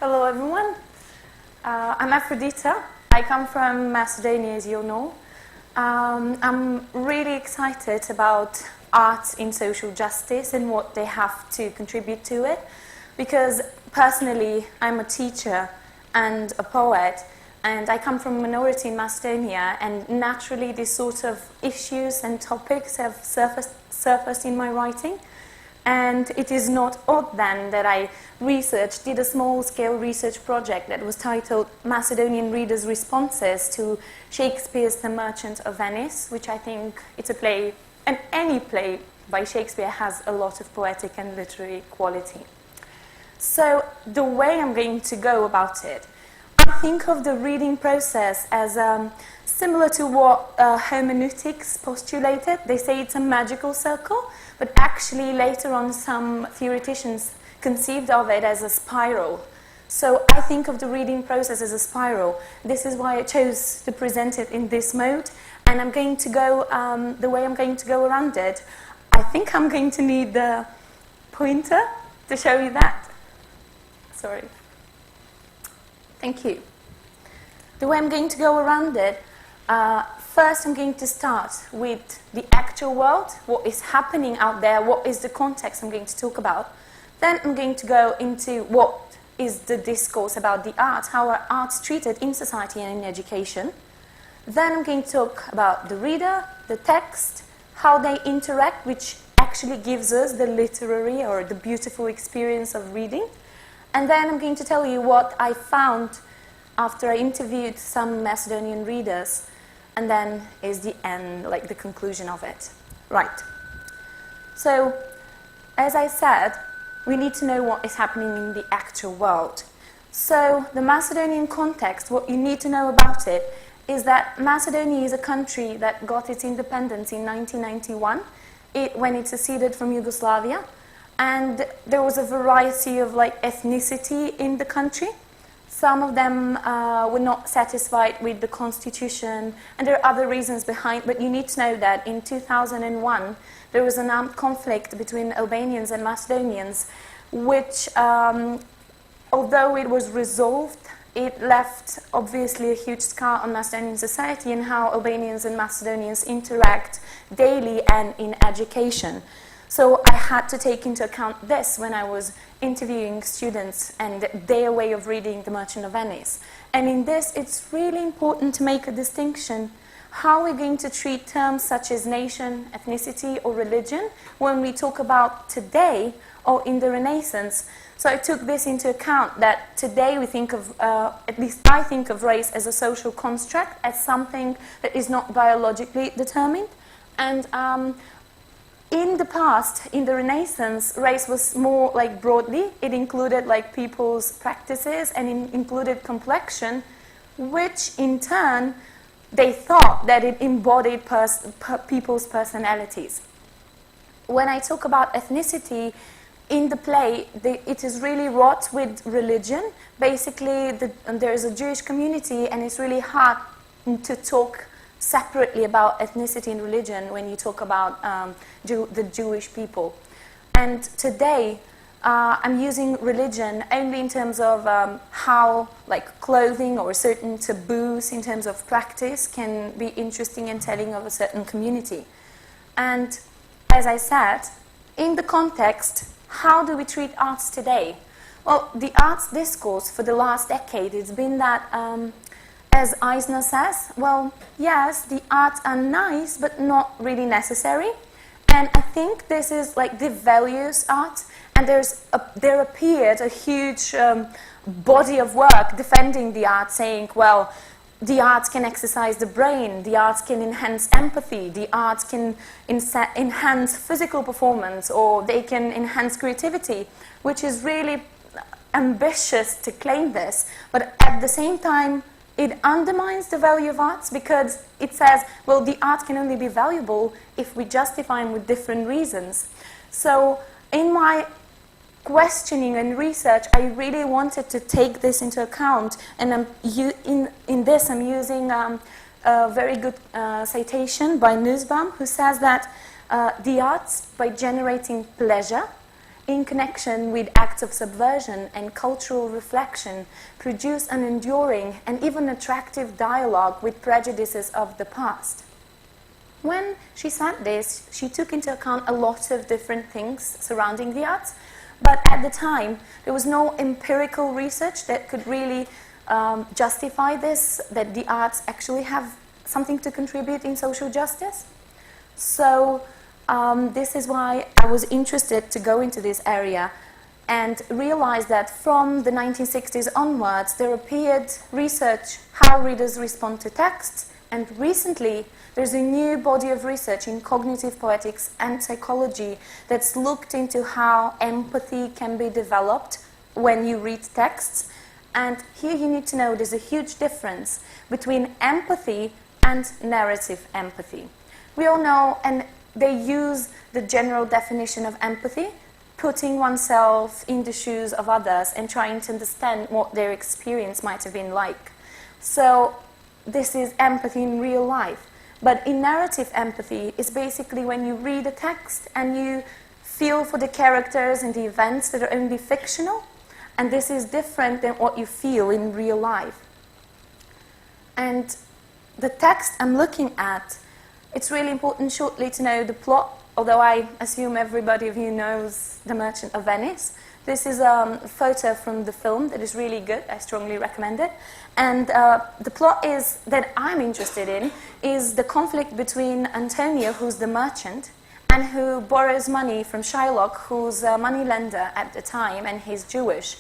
Hello everyone, I'm Afridita. I come from Macedonia, as you know. I'm really excited about arts in social justice and what they have to contribute to it, because personally I'm a teacher and a poet, and I come from a minority in Macedonia, and naturally these sort of issues and topics have surfaced in my writing. And it is not odd then that I did a small-scale research project that was titled Macedonian Readers' Responses to Shakespeare's The Merchant of Venice, which I think it's a play, and any play by Shakespeare has a lot of poetic and literary quality. So the way I'm going to go about it, I think of the reading process as similar to what hermeneutics postulated. They say it's a magical circle, but actually later on some theoreticians conceived of it as a spiral. So I think of the reading process as a spiral. This is why I chose to present it in this mode, and I'm going to go, the way I'm going to go around it, I think I'm going to need the pointer to show you that. Sorry. Thank you. The way I'm going to go around it, first I'm going to start with the actual world, what is happening out there, what is the context I'm going to talk about. Then I'm going to go into what is the discourse about the arts, how are arts treated in society and in education. Then I'm going to talk about the reader, the text, how they interact, which actually gives us the literary or the beautiful experience of reading. And then I'm going to tell you what I found after I interviewed some Macedonian readers, and then is the end, like the conclusion of it. Right. So, as I said, we need to know what is happening in the actual world. So, the Macedonian context, what you need to know about it, is that Macedonia is a country that got its independence in 1991, when it seceded from Yugoslavia. And there was a variety of ethnicity in the country. Some of them were not satisfied with the constitution, and there are other reasons behind, but you need to know that in 2001 there was an armed conflict between Albanians and Macedonians, which, although it was resolved, it left obviously a huge scar on Macedonian society and how Albanians and Macedonians interact daily and in education. So I had to take into account this when I was interviewing students and their way of reading The Merchant of Venice. And in this, it's really important to make a distinction. How we're going to treat terms such as nation, ethnicity, or religion when we talk about today or in the Renaissance. So I took this into account that today we think of, at least I think of race as a social construct, as something that is not biologically determined. And in the past, in the Renaissance, race was more broadly. It included people's practices and it included complexion, which in turn, they thought that it embodied people's personalities. When I talk about ethnicity, in the play, it is really wrought with religion. Basically, there is a Jewish community, and it's really hard to talk separately about ethnicity and religion when you talk about the Jewish people. And today, I'm using religion only in terms of how clothing or certain taboos in terms of practice can be interesting and telling of a certain community. And as I said, in the context, how do we treat arts today? Well, the arts discourse for the last decade has been that as Eisner says, well, yes, the arts are nice, but not really necessary. And I think this is devalues art, and there appeared a huge body of work defending the arts, saying, well, the arts can exercise the brain, the arts can enhance empathy, the arts can enhance physical performance, or they can enhance creativity, which is really ambitious to claim this. But at the same time, it undermines the value of arts, because it says, well, the arts can only be valuable if we justify them with different reasons. So in my questioning and research, I really wanted to take this into account, and in this I'm using a very good citation by Nussbaum, who says that the arts, by generating pleasure, in connection with acts of subversion and cultural reflection, produce an enduring and even attractive dialogue with prejudices of the past. When she said this, she took into account a lot of different things surrounding the arts, but at the time there was no empirical research that could really justify this, that the arts actually have something to contribute in social justice. So this is why I was interested to go into this area and realize that from the 1960s onwards there appeared research how readers respond to texts, and recently there's a new body of research in cognitive poetics and psychology that's looked into how empathy can be developed when you read texts. And here you need to know there's a huge difference between empathy and narrative empathy. We all know, and they use the general definition of empathy, putting oneself in the shoes of others and trying to understand what their experience might have been like. So this is empathy in real life. But in narrative empathy is basically when you read a text and you feel for the characters and the events that are only fictional, and this is different than what you feel in real life. And the text I'm looking at, it's really important shortly to know the plot, although I assume everybody of you knows The Merchant of Venice. This is a photo from the film that is really good. I strongly recommend it. And the plot is that I'm interested in is the conflict between Antonio, who's the merchant, and who borrows money from Shylock, who's a moneylender at the time, and he's Jewish.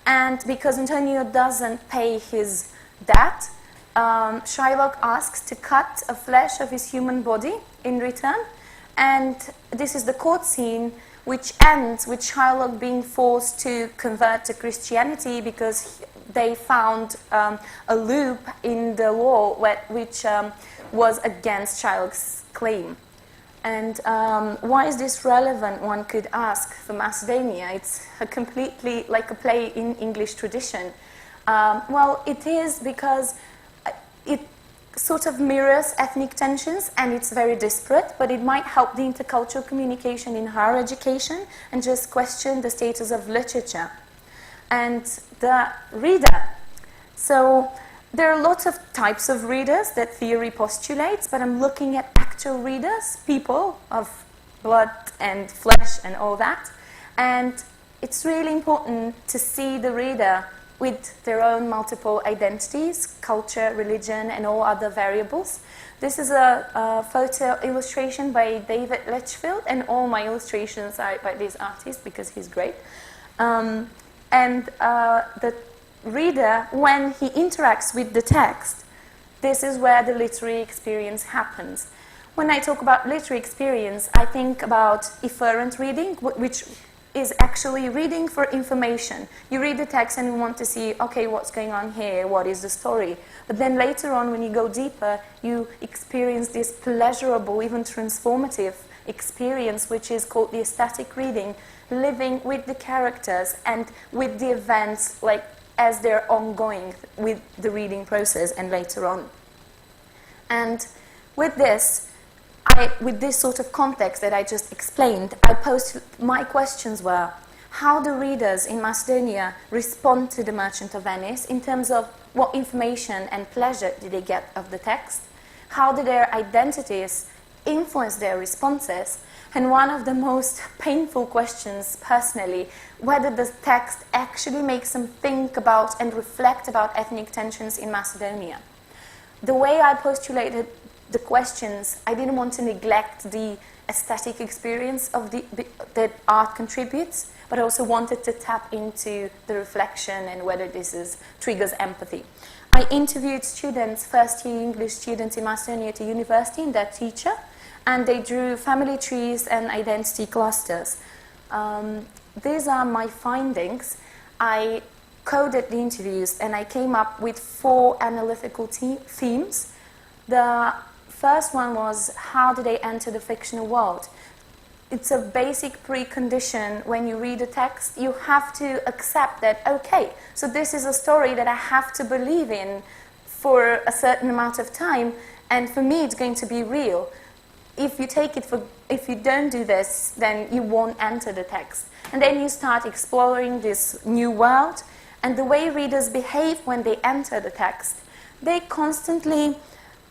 And because Antonio doesn't pay his debt, Shylock asks to cut a flesh of his human body in return. And this is the court scene, which ends with Shylock being forced to convert to Christianity because they found a loop in the law which was against Shylock's claim. And why is this relevant, one could ask, for Macedonia? It's a completely like a play in English tradition. Well, it is because it sort of mirrors ethnic tensions, and it's very disparate, but it might help the intercultural communication in higher education and just question the status of literature. And the reader. So there are lots of types of readers that theory postulates, but I'm looking at actual readers, people of blood and flesh and all that. And it's really important to see the reader with their own multiple identities, culture, religion, and all other variables. This is a photo illustration by David Litchfield, and all my illustrations are by this artist because he's great. And the reader, when he interacts with the text, this is where the literary experience happens. When I talk about literary experience, I think about efferent reading, which is actually reading for information. You read the text and you want to see, okay, what's going on here? What is the story? But then later on, when you go deeper, you experience this pleasurable, even transformative experience, which is called the aesthetic reading, living with the characters and with the events like as they're ongoing with the reading process and later on. And with this sort of context that I just explained, my questions were, how do readers in Macedonia respond to The Merchant of Venice in terms of what information and pleasure do they get of the text? How do their identities influence their responses? And one of the most painful questions, personally, whether the text actually makes them think about and reflect about ethnic tensions in Macedonia. The way I postulated the questions, I didn't want to neglect the aesthetic experience of that art contributes, but I also wanted to tap into the reflection and whether this triggers empathy. I interviewed students, first-year English students in Macedonia at a university, and their teacher, and they drew family trees and identity clusters. These are my findings. I coded the interviews and I came up with 4 analytical themes. The first one was, how do they enter the fictional world? It's a basic precondition when you read a text. You have to accept that, okay, so this is a story that I have to believe in for a certain amount of time, and for me it's going to be real. If you don't do this, then you won't enter the text. And then you start exploring this new world, and the way readers behave when they enter the text. They constantly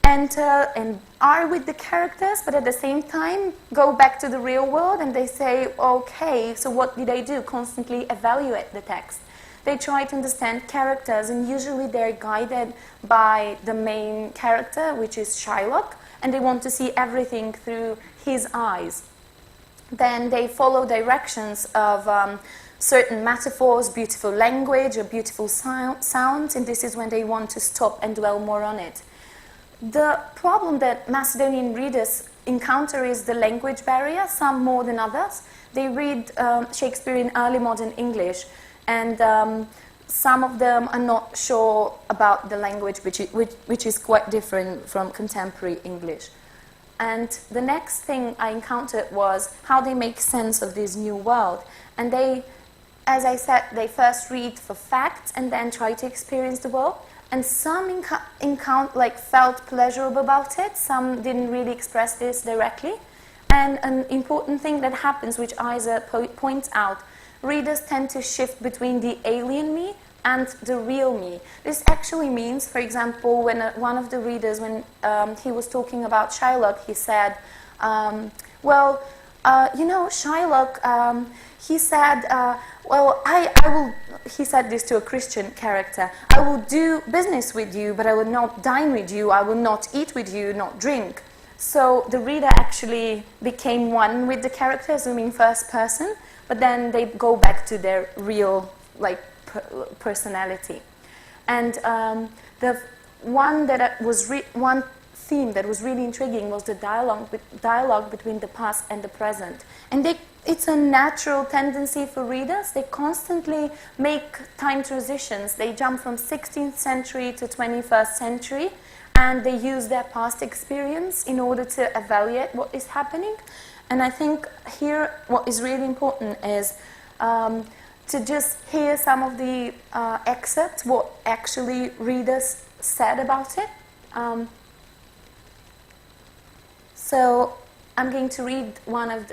enter and are with the characters, but at the same time go back to the real world, and they say, okay, so what do they do? Constantly evaluate the text. They try to understand characters, and usually they're guided by the main character, which is Shylock, and they want to see everything through his eyes. Then they follow directions of certain metaphors, beautiful language, or beautiful sounds, and this is when they want to stop and dwell more on it. The problem that Macedonian readers encounter is the language barrier, some more than others. They read Shakespeare in early modern English, and some of them are not sure about the language, which is quite different from contemporary English. And the next thing I encountered was how they make sense of this new world. And they, as I said, they first read for facts and then try to experience the world. And some felt pleasurable about it. Some didn't really express this directly. And an important thing that happens, which Isa points out, readers tend to shift between the alien me and the real me. This actually means, for example, when one of the readers, when he was talking about Shylock, he said, Shylock, he said, he said this to a Christian character, I will do business with you, but I will not dine with you, I will not eat with you, not drink. So the reader actually became one with the character, assuming first person, but then they go back to their real, personality. And the one that was one theme that was really intriguing was the dialogue between the past and the present. And it's a natural tendency for readers. They constantly make time transitions. They jump from 16th century to 21st century, and they use their past experience in order to evaluate what is happening. And I think here what is really important is to just hear some of the excerpts, what actually readers said about it. So I'm going to read one of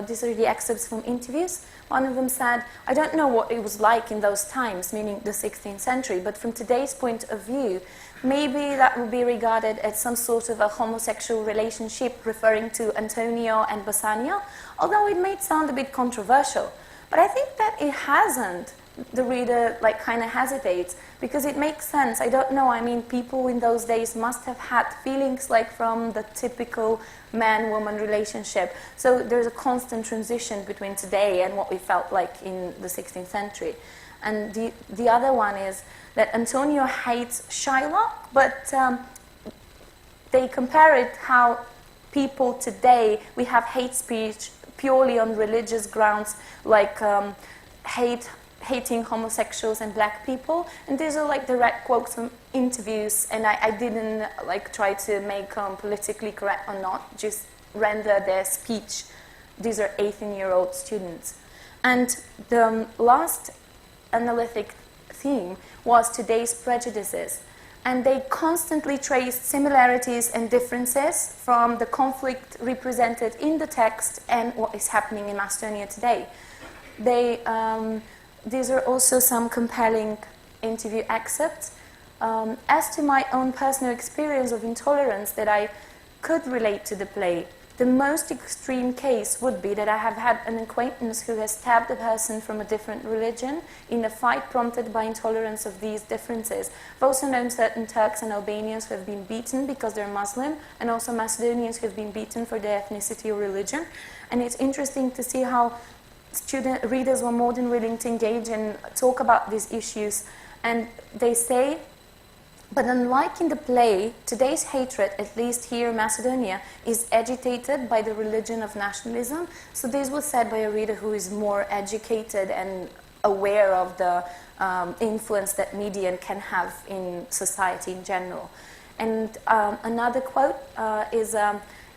these are the excerpts from interviews. One of them said, I don't know what it was like in those times, meaning the 16th century, but from today's point of view, maybe that would be regarded as some sort of a homosexual relationship referring to Antonio and Bassanio, although it may sound a bit controversial. But I think that it hasn't. The reader kind of hesitates because it makes sense. I don't know, I mean, people in those days must have had feelings from the typical man-woman relationship. So there's a constant transition between today and what we felt like in the 16th century. And the other one is that Antonio hates Shylock, but they compare it how people today, we have hate speech purely on religious grounds, hating homosexuals and black people, and these are direct quotes from interviews, and I didn't try to make politically correct or not, just render their speech. These are 18-year-old students. And the last analytic theme was today's prejudices, and they constantly traced similarities and differences from the conflict represented in the text and what is happening in Macedonia today. These are also some compelling interview excerpts. As to my own personal experience of intolerance that I could relate to the play, the most extreme case would be that I have had an acquaintance who has stabbed a person from a different religion in a fight prompted by intolerance of these differences. I've also known certain Turks and Albanians who have been beaten because they're Muslim, and also Macedonians who have been beaten for their ethnicity or religion. And it's interesting to see how readers were more than willing to engage and talk about these issues. And they say, but unlike in the play, today's hatred, at least here in Macedonia, is agitated by the religion of nationalism. So this was said by a reader who is more educated and aware of the influence that media can have in society in general. And another quote is,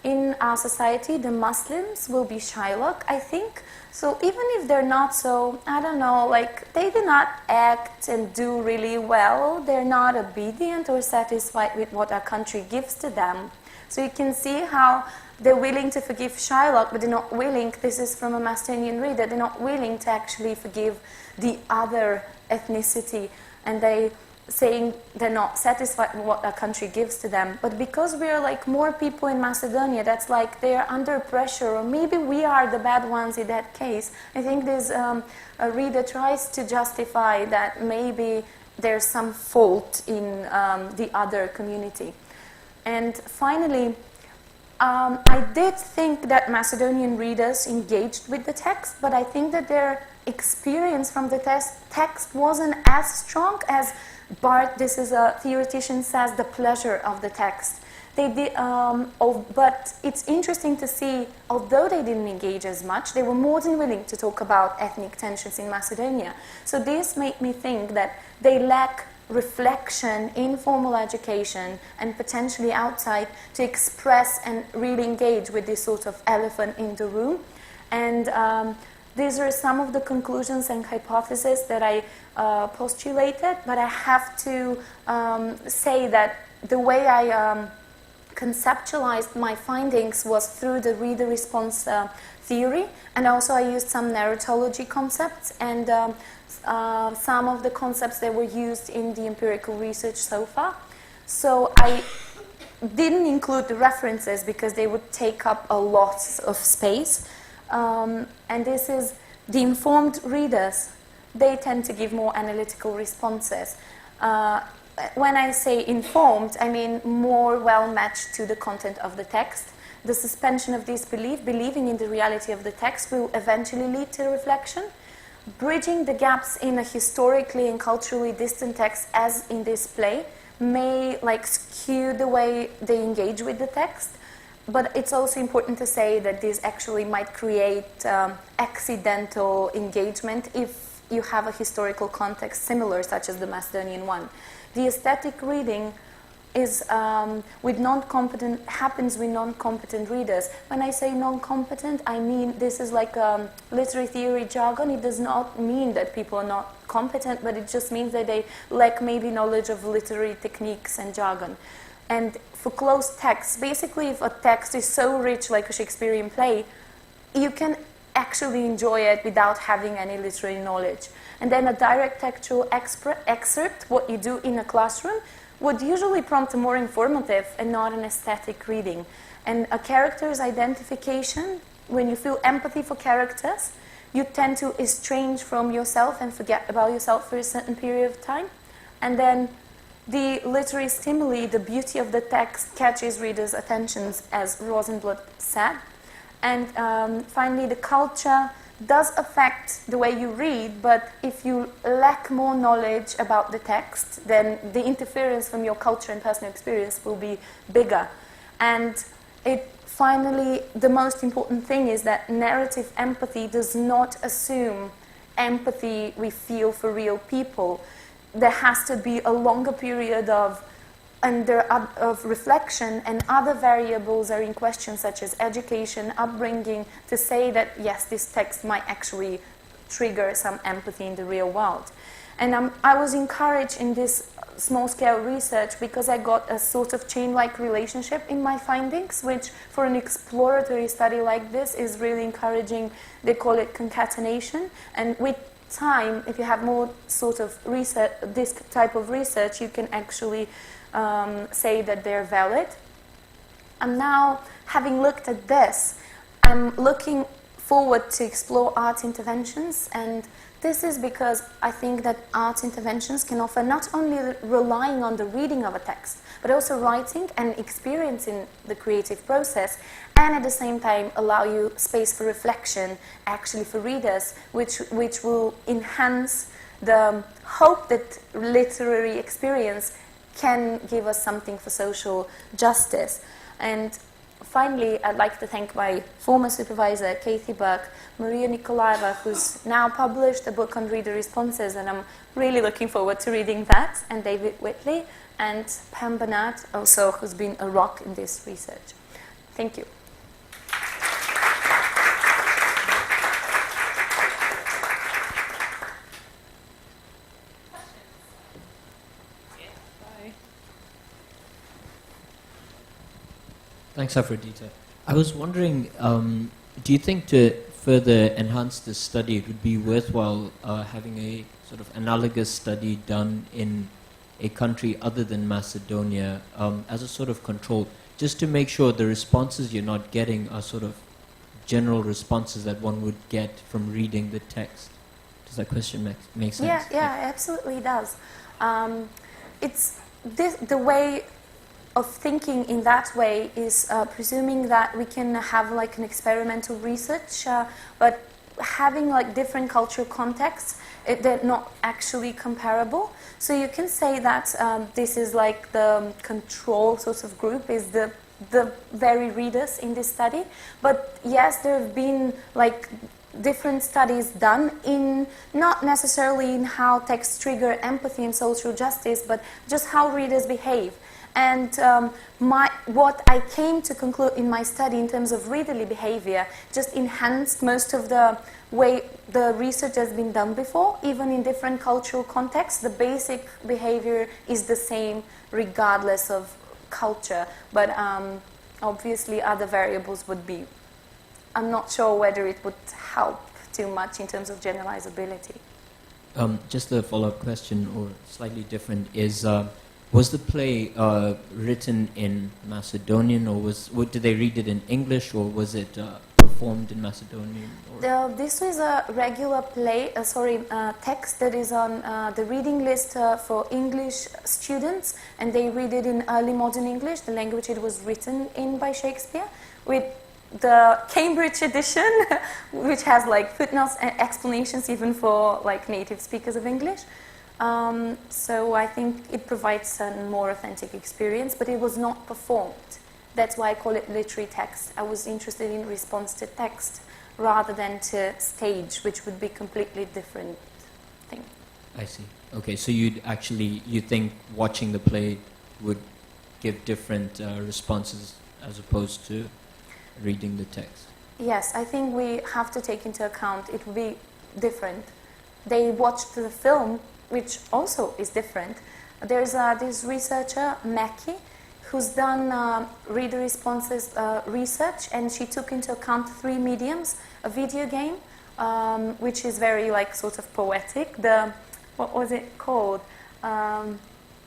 in our society, the Muslims will be Shylock, I think. So even if they're not so, I don't know, like they do not act and do really well, they're not obedient or satisfied with what our country gives to them. So you can see how they're willing to forgive Shylock, but they're not willing, this is from a Macedonian reader, they're not willing to actually forgive the other ethnicity, and they saying they're not satisfied with what our country gives to them. But because we're like more people in Macedonia, that's like they're under pressure, or maybe we are the bad ones in that case. I think this a reader tries to justify that maybe there's some fault in the other community. And finally, I did think that Macedonian readers engaged with the text, but I think that their experience from the text wasn't as strong as Bart, this is a theoretician, says the pleasure of the text. They did, but it's interesting to see, although they didn't engage as much, they were more than willing to talk about ethnic tensions in Macedonia. So this made me think that they lack reflection in formal education and potentially outside to express and really engage with this sort of elephant in the room. And these are some of the conclusions and hypotheses that I postulated, but I have to say that the way I conceptualized my findings was through the reader response theory, and also I used some narratology concepts and some of the concepts that were used in the empirical research so far. So I didn't include the references because they would take up a lot of space. And this is the informed readers. They tend to give more analytical responses. When I say informed, I mean more well-matched to the content of the text. The suspension of disbelief, believing in the reality of the text, will eventually lead to reflection. Bridging the gaps in a historically and culturally distant text, as in this play, may skew the way they engage with the text. But it's also important to say that this actually might create accidental engagement if you have a historical context similar, such as the Macedonian one. The aesthetic reading is happens with non-competent readers. When I say non-competent, I mean this is like literary theory jargon. It does not mean that people are not competent, but it just means that they lack maybe knowledge of literary techniques and jargon. And for closed texts, basically if a text is so rich like a Shakespearean play, you can actually enjoy it without having any literary knowledge. And then a direct textual excerpt, what you do in a classroom, would usually prompt a more informative and not an aesthetic reading. And a character's identification, when you feel empathy for characters, you tend to estrange from yourself and forget about yourself for a certain period of time. And then the literary stimuli, the beauty of the text, catches readers' attentions, as Rosenblatt said. And finally, the culture does affect the way you read, but if you lack more knowledge about the text, then the interference from your culture and personal experience will be bigger. And finally, the most important thing is that narrative empathy does not assume empathy we feel for real people. There has to be a longer period of reflection, and other variables are in question, such as education, upbringing, to say that yes, this text might actually trigger some empathy in the real world. And I was encouraged in this small-scale research because I got a sort of chain-like relationship in my findings, which for an exploratory study like this is really encouraging. They call it concatenation, and with time, if you have more sort of research, this type of research, you can actually say that they're valid. And now, having looked at this, I'm looking forward to explore art interventions, and this is because I think that art interventions can offer not only relying on the reading of a text, but also writing and experiencing the creative process, and at the same time allow you space for reflection, actually for readers, which will enhance the hope that literary experience can give us something for social justice. And finally, I'd like to thank my former supervisor, Kathy Burke, Maria Nikolova, who's now published a book on reader responses, and I'm really looking forward to reading that, and David Whitley, and Pam Bernard, also, who's been a rock in this research. Thank Thank you. Thanks, Afridita. I was wondering, do you think to further enhance this study, it would be worthwhile having a sort of analogous study done in a country other than Macedonia as a sort of control, just to make sure the responses you're not getting are sort of general responses that one would get from reading the text? Does that question make sense? Yeah, it absolutely does. It's the way of thinking in that way is presuming that we can have like an experimental research, but having like different cultural contexts, they're not actually comparable. So you can say that this is like the control sort of group is the very readers in this study. But yes, there have been like different studies done in not necessarily in how texts trigger empathy and social justice, but just how readers behave. And what I came to conclude in my study in terms of readerly behavior just enhanced most of the way the research has been done before. Even in different cultural contexts, the basic behavior is the same regardless of culture. But obviously other variables would be. I'm not sure whether it would help too much in terms of generalizability. Just a follow-up question, or slightly different, is was the play written in Macedonian, or did they read it in English, or was it performed in Macedonian? This was a regular play, text that is on the reading list for English students, and they read it in early modern English, the language it was written in by Shakespeare, with the Cambridge edition, which has like footnotes and explanations even for like native speakers of English. So I think it provides a more authentic experience, but it was not performed. That's why I call it literary text. I was interested in response to text rather than to stage, which would be completely different thing. I see. Okay, so you think watching the play would give different responses as opposed to reading the text? Yes, I think we have to take into account it will be different. They watched the film, which also is different. There's this researcher, Mackie, who's done reader responses research, and she took into account 3 mediums: a video game, which is very like sort of poetic. What was it called?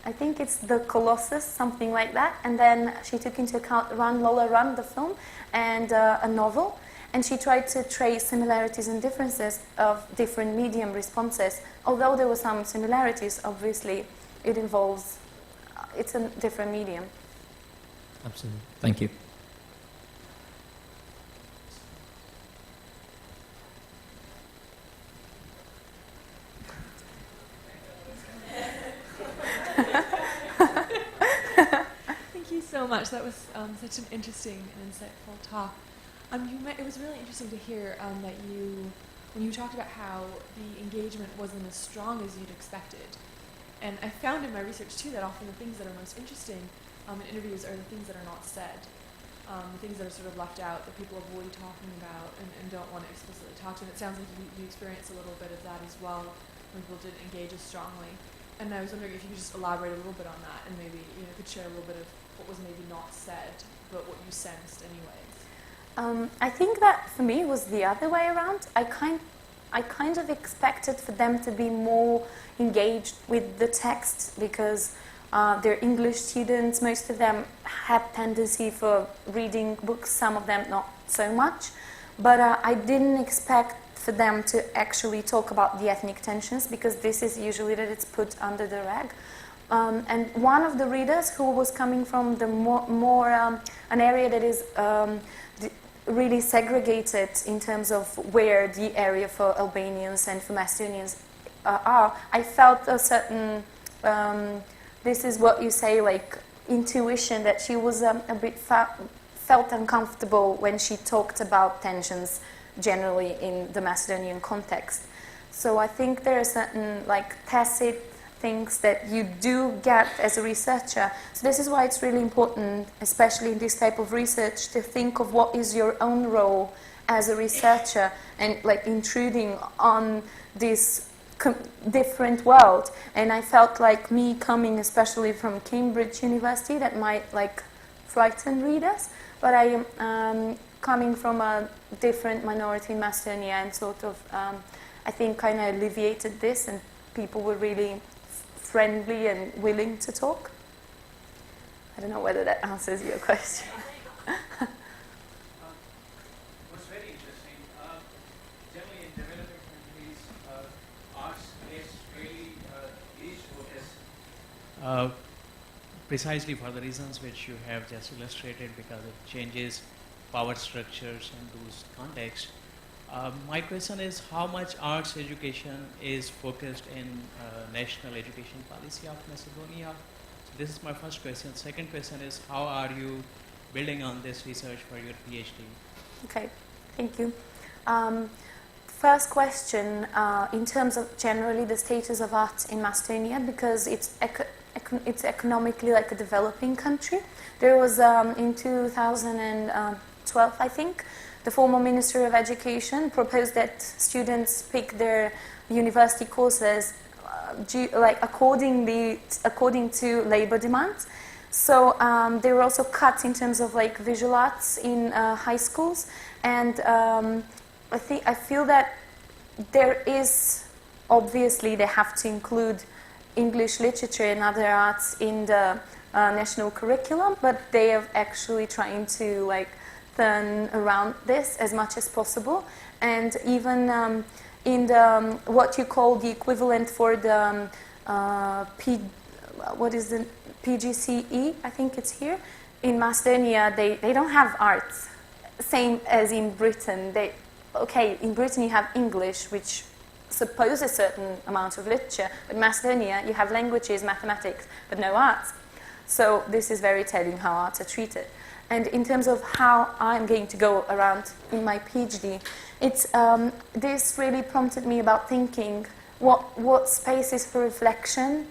I think it's the Colossus, something like that. And then she took into account Run Lola Run, the film, and a novel. And she tried to trace similarities and differences of different medium responses. Although there were some similarities, obviously it's a different medium. Absolutely. Thank you. Thank you so much. That was such an interesting and insightful talk. It was really interesting to hear that when you talked about how the engagement wasn't as strong as you'd expected. And I found in my research too that often the things that are most interesting in interviews are the things that are not said, the things that are sort of left out, that people avoid talking about and don't want to explicitly talk to. And it sounds like you experienced a little bit of that as well when people didn't engage as strongly. And I was wondering if you could just elaborate a little bit on that and maybe could share a little bit of what was maybe not said, but what you sensed anyways. I think that for me was the other way around. I kind of expected for them to be more engaged with the text because they're English students. Most of them had tendency for reading books, some of them not so much. But I didn't expect for them to actually talk about the ethnic tensions because this is usually that it's put under the rag. And one of the readers who was coming from the more an area that is really segregated in terms of where the area for Albanians and for Macedonians are, I felt a certain, this is what you say, like intuition, that she was a bit felt uncomfortable when she talked about tensions generally in the Macedonian context. So I think there are certain like tacit things that you do get as a researcher. So this is why it's really important, especially in this type of research, to think of what is your own role as a researcher and like intruding on this different world. And I felt like me coming especially from Cambridge University, that might like frighten readers, but I am coming from a different minority in Macedonia and sort of I think kind of alleviated this, and people were really friendly and willing to talk. I don't know whether that answers your question. What's very interesting, generally in developing countries, arts is really least focused, precisely for the reasons which you have just illustrated, because it changes power structures and those contexts. My question is, how much arts education is focused in national education policy of Macedonia? So this is my first question. Second question is, how are you building on this research for your PhD? Okay, thank you. First question, in terms of generally the status of art in Macedonia, because it's economically like a developing country. There was in 2012, I think, the former Minister of Education proposed that students pick their university courses according to labor demands. So they were also cut in terms of like visual arts in high schools, and I feel that there is, obviously they have to include English literature and other arts in the national curriculum, but they are actually trying to like turn around this as much as possible. And even in the what you call the equivalent for the PGCE, I think it's here in Macedonia, they don't have arts, same as in Britain. In Britain you have English, which supposes a certain amount of literature, but in Macedonia you have languages, mathematics, but no arts. So this is very telling how arts are treated. And in terms of how I'm going to go around in my PhD, it's this really prompted me about thinking what spaces for reflection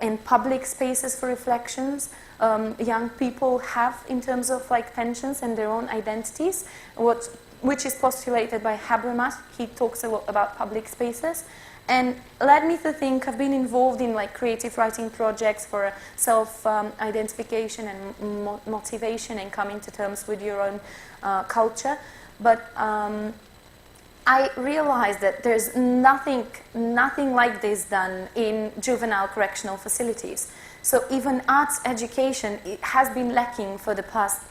and public spaces for reflections young people have in terms of like tensions and their own identities, which is postulated by Habermas. He talks a lot about public spaces, and led me to think. I've been involved in like creative writing projects for self-identification and motivation and coming to terms with your own culture, but I realized that there's nothing like this done in juvenile correctional facilities. So even arts education, it has been lacking for the past,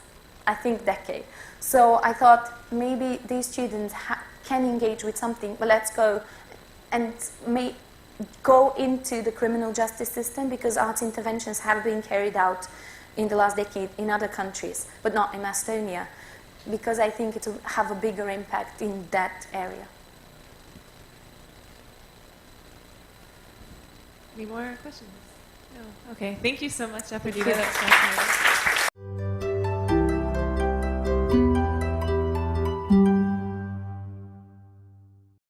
I think, decade. So I thought maybe these students can engage with something, but let's go and go into the criminal justice system, because arts interventions have been carried out in the last decade in other countries, but not in Macedonia, because I think it will have a bigger impact in that area. Any more questions? No. Okay. Thank you so much, Afridita. That's fascinating.